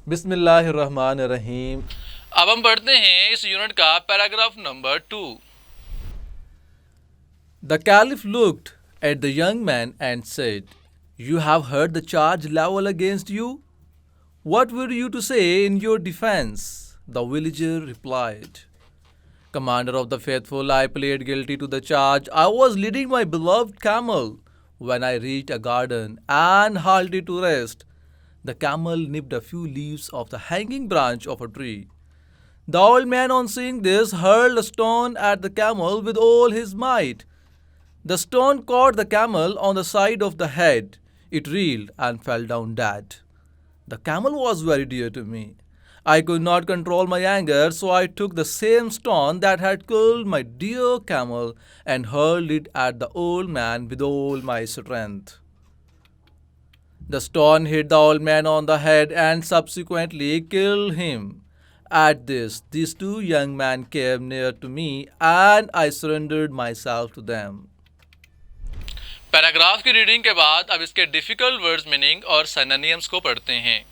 बिस्मिल्लाहिर्रहमानिर्रहीम। अब हम पढ़ते हैं इस यूनिट का paragraph number 2। The Caliph looked at the young man and said, "You have heard the charge leveled against you. What were you to say in your defense?" The villager replied, "Commander of the faithful, I plead guilty to the charge. I was leading my beloved camel when I reached a garden and halted to rest. The camel nipped a few leaves of the hanging branch of a tree. The old man, on seeing this, hurled a stone at the camel with all his might. The stone caught the camel on the side of the head. It reeled and fell down dead. The camel was very dear to me. I could not control my anger, so I took the same stone that had killed my dear camel and hurled it at the old man with all my strength. The stone hit the old man on the head and subsequently killed him. At this, these two young men came near to me and I surrendered myself to them. Paragraph की reading के बाद अब इसके difficult words meaning और synonyms को पढ़ते हैं।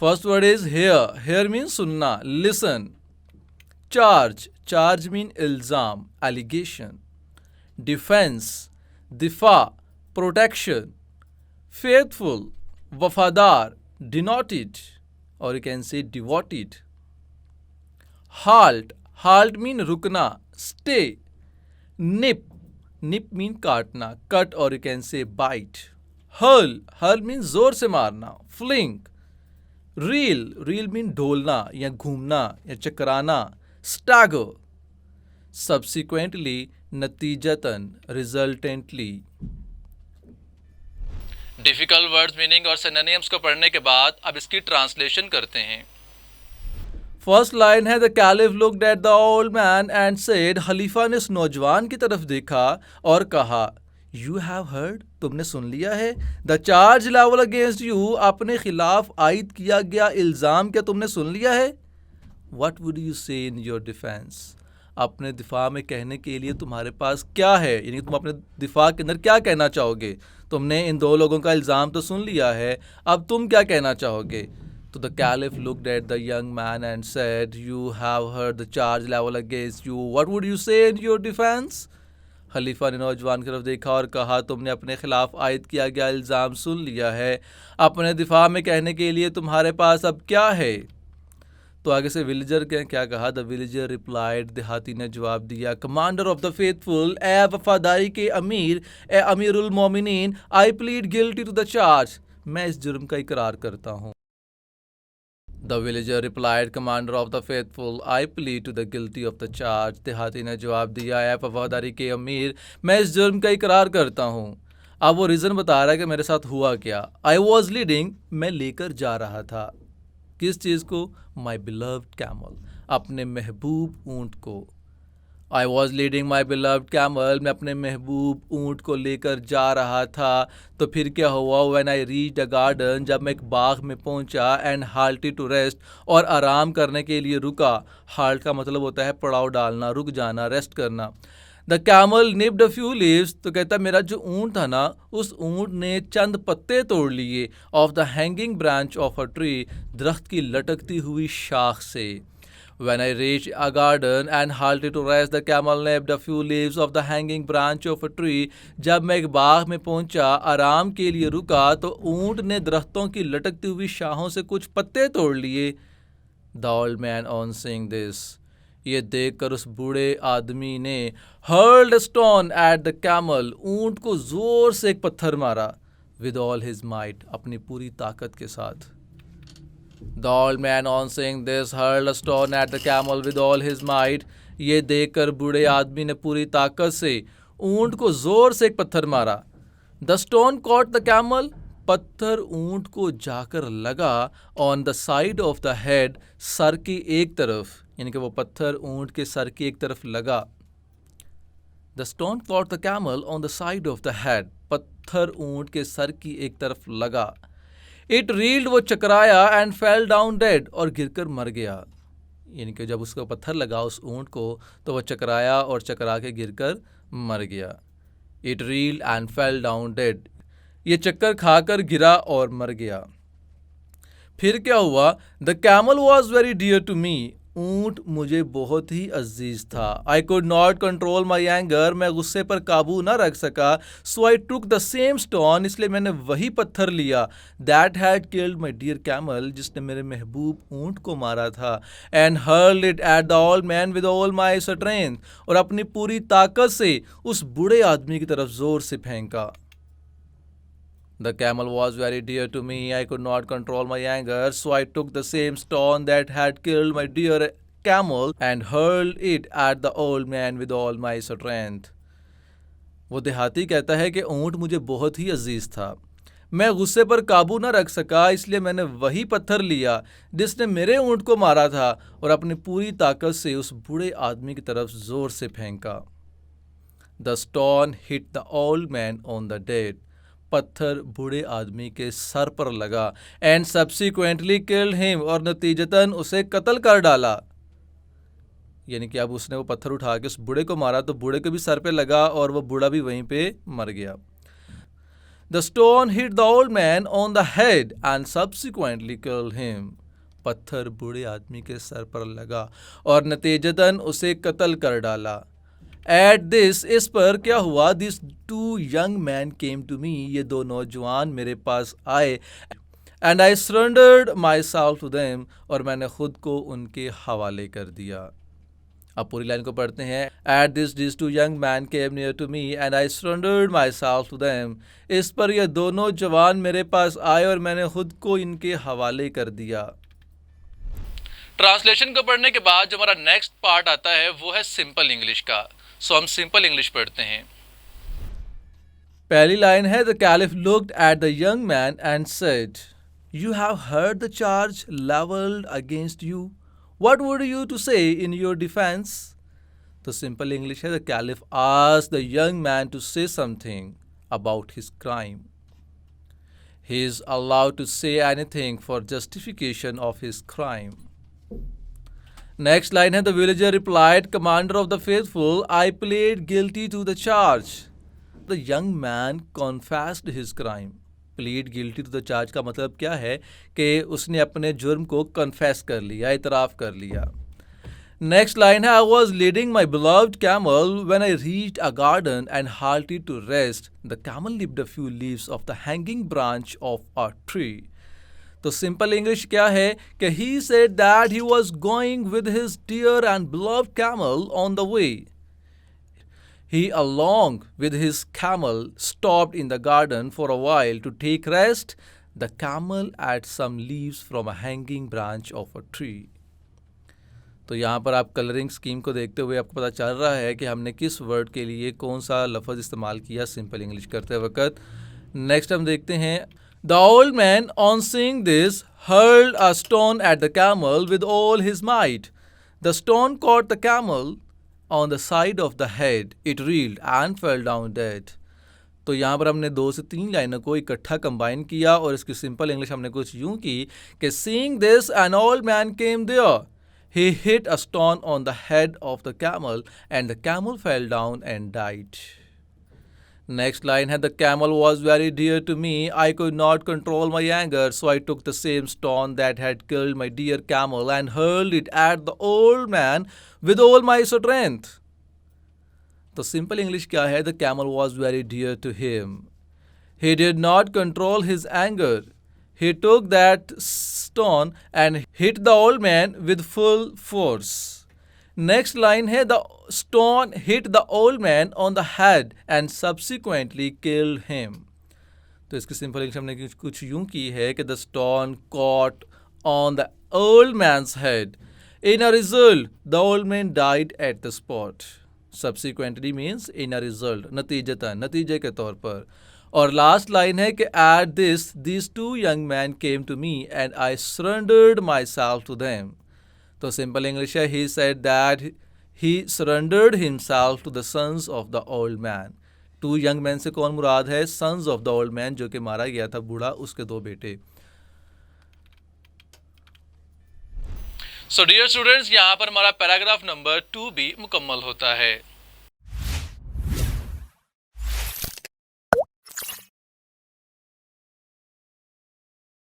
First word is hear. Hear means sunna, listen. Charge. Charge means ilzam, allegation. Defense. Difa, protection. Faithful, wafadar, denoted, or you can say devoted. Halt. Halt means rukna, stay. Nip. Nip means काटना, cut, or you can say bite. Hurl. Hurl means जोर से मारना, fling. Reel. Reel means ढोलना या घूमना या चकराना, stagger. Subsequently, नतीजतन, resultantly. Difficult words meaning और सिनोनिम्स को पढ़ने के बाद अब इसकी ट्रांसलेशन करते हैं। फर्स्ट लाइन है, the caliph looked at the old man and said, खलीफा ने इस नौजवान की तरफ देखा और कहा, यू हैव हर्ड, तुमने सुन लिया है, the charge level against you, अपने खिलाफ आयद किया गया इल्ज़ाम क्या तुमने सुन लिया है? वट वुड यू से इन योर डिफेंस, अपने दिफा में कहने के लिए तुम्हारे पास क्या है, यानी तुम अपने दिफा के अंदर क्या कहना चाहोगे? तुमने इन दो लोगों का इल्ज़ाम तो सुन लिया है, अब तुम क्या कहना चाहोगे? तो the caliph looked at the young man and said, you have heard the charge level against you, what would you से इन योर डिफेंस? खलीफा ने नौजवान की तरफ देखा और कहा, तुमने अपने खिलाफ आयद किया गया इल्ज़ाम सुन लिया है, अपने दिफा में कहने के लिए तुम्हारे पास अब क्या है? तो आगे से विलेजर के क्या कहा, द विलेजर रिप्लाइड, देहाती ने जवाब दिया, कमांडर ऑफ द फेथफुल, ए वफादारी के अमीर, ए अमीरुल मोमिनीन, I plead guilty to the charge, मैं इस जुर्म का इकरार करता हूँ। The villager replied, commander of the faithful, I plead to the guilty of the charge, देहाती ने जवाब दिया, ए वफादारी के अमीर, मैं इस जुर्म का इकरार करता हूँ। अब वो रीज़न बता रहा है कि मेरे साथ हुआ क्या। आई वॉज लीडिंग, मैं लेकर जा रहा था, किस चीज़ को? माई बिलव्ड कैमल, अपने महबूब ऊँट को। I was leading my beloved camel, मैं अपने महबूब ऊँट को लेकर जा रहा था। तो फिर क्या हुआ? When I reached a garden, जब मैं एक बाग में पहुंचा, एंड हाल्टेड टू रेस्ट, और आराम करने के लिए रुका। हाल्ट का मतलब होता है पड़ाव डालना, रुक जाना, रेस्ट करना। The camel nipped a few leaves, तो कहता मेरा जो ऊँट था ना, उस ऊँट ने चंद पत्ते तोड़ लिए, of the hanging branch of a tree, दरख्त की लटकती हुई शाख से। When I reached a garden and halted to rest, the camel nipped a few leaves of the hanging branch of a tree. जब मैं एक बाग में पहुंचा, आराम के लिए रुका, तो ऊँट ने दरख्तों की लटकती हुई शाहों से कुछ पत्ते तोड़ लिए। The old man on seeing this, ये देखकर उस बूढ़े आदमी ने, hurled a stone at the camel, ऊँट को जोर से एक पत्थर मारा, with all his might, अपनी पूरी ताकत के साथ। The old man on seeing this hurled a stone at the camel with all his might, ये देखकर बूढ़े आदमी ने पूरी ताकत से ऊँट को जोर से एक पत्थर मारा। The stone caught the camel, पत्थर ऊँट को जाकर लगा, on the side of the head, sir की एक तरफ, यानी कि वो पत्थर ऊँट के सर की एक तरफ लगा। The stone caught the camel on the side of the head, पत्थर ऊँट के सर की एक तरफ लगा। इट रील्ड, वो चकराया, एंड फेल डाउन डेड, और गिरकर मर गया। यानी कि जब उसको पत्थर लगा उस ऊँट को, तो वह चकराया और चकरा के गिरकर मर गया। It reeled and fell down dead, ये चक्कर खाकर गिरा और मर गया। फिर क्या हुआ? The camel was very dear to me. ऊंट मुझे बहुत ही अजीज था। I could not control my anger. मैं गुस्से पर काबू ना रख सका। So I took the same stone. इसलिए मैंने वही पत्थर लिया। That had killed my dear camel. जिसने मेरे महबूब ऊंट को मारा था। And hurled it at the old man with all my strength. और अपनी पूरी ताकत से उस बूढ़े आदमी की तरफ जोर से फेंका। The camel was very dear to me. I could not control my anger, so I took the same stone that had killed my dear camel and hurled it at the old man with all my strength. वो देहाती कहता है कि ऊँट मुझे बहुत ही अजीज था। मैं गुस्से पर काबू न रख सका, इसलिए मैंने वही पत्थर लिया जिसने मेरे ऊँट को मारा था और अपनी पूरी ताकत से उस बूढ़े आदमी की तरफ जोर से फेंका। The stone hit the old man on the dead. पत्थर बूढ़े आदमी के सर पर लगा। And subsequently killed him. और नतीजतन उसे कत्ल कर डाला। यानी कि अब उसने वो पत्थर उठा के उस बूढ़े को मारा तो बूढ़े को भी सर पे लगा और वो बूढ़ा भी वहीं पे मर गया। The stone hit the old man on the head and subsequently killed him. पत्थर बूढ़े आदमी के सर पर लगा और नतीजतन उसे कत्ल कर डाला। एट दिस, इस पर क्या हुआ? This two young man came to me. ये दो नौजवान मेरे पास आए। And I surrendered myself to them. और मैंने खुद को उनके हवाले कर दिया। अब पूरी लाइन को पढ़ते हैं। At this two young man came near to me and I surrendered myself to them. इस पर ये दोनों जवान मेरे पास आए और मैंने खुद को इनके हवाले कर दिया। ट्रांसलेशन को पढ़ने के बाद जो हमारा नेक्स्ट पार्ट आता है वो है सिंपल इंग्लिश का। सो हम सिंपल इंग्लिश पढ़ते हैं। पहली लाइन है the caliph looked at the young man and said, you have heard the charge levelled against you. What would you to say in your defence? तो सिंपल इंग्लिश है the caliph asked the young man to say something about his crime. He is allowed to say anything for justification of his crime. Next line है the villager replied, Commander of the faithful, I plead guilty to the charge. The young man confessed his crime. Plead guilty to the charge का मतलब क्या है कि उसने अपने जुर्म को confess कर लिया, इतराफ़ कर लिया। Next line है I was leading my beloved camel when I reached a garden and halted to rest. The camel nipped a few leaves of the hanging branch of a tree. तो simple English क्या है कि he said that he was going with his dear and beloved camel on the way. He along with his camel stopped in the garden for a while to take rest. The camel ate some leaves from a hanging branch of a tree. तो यहाँ पर आप colouring scheme को देखते हुए आपको पता चल रहा है कि हमने किस वर्ड के लिए कौन सा लफ्ज़ इस्तेमाल किया सिंपल इंग्लिश करते वक्त। नेक्स्ट हम देखते हैं The old man, on seeing this, hurled a stone at the camel with all his might. The stone caught the camel on the side of the head. It reeled and fell down dead. तो यहाँ पर हमने 2 से 3 लाइनों को इकट्ठा combine किया और इसकी सिंपल इंग्लिश हमने कुछ यूँ की कि seeing this, an old man came there. He hit a stone on the head of the camel and the camel fell down and died. Next line है the camel was very dear to me. I could not control my anger, so I took the same stone that had killed my dear camel and hurled it at the old man with all my strength. तो simple English क्या है? The camel was very dear to him. He did not control his anger. He took that stone and hit the old man with full force. Next line है the stone hit the old man on the head and subsequently killed him. तो इसकी simple English हमने कुछ यूँ की है कि the stone caught on the old man's head. In a result, the old man died at the spot. Subsequently means in a result, नतीजतन, नतीजे के तौर पर। और लास्ट लाइन है कि at this, these two young men came to me and I surrendered myself to them. तो simple English है he said that he surrendered himself to the sons of the old man. 2 young man से कौन मुराद है? Sons of the old man, जो कि मारा गया था बूढ़ा, उसके 2 बेटे। सो डियर स्टूडेंट्स, यहाँ पर हमारा पैराग्राफ नंबर 2 भी मुकम्मल होता है।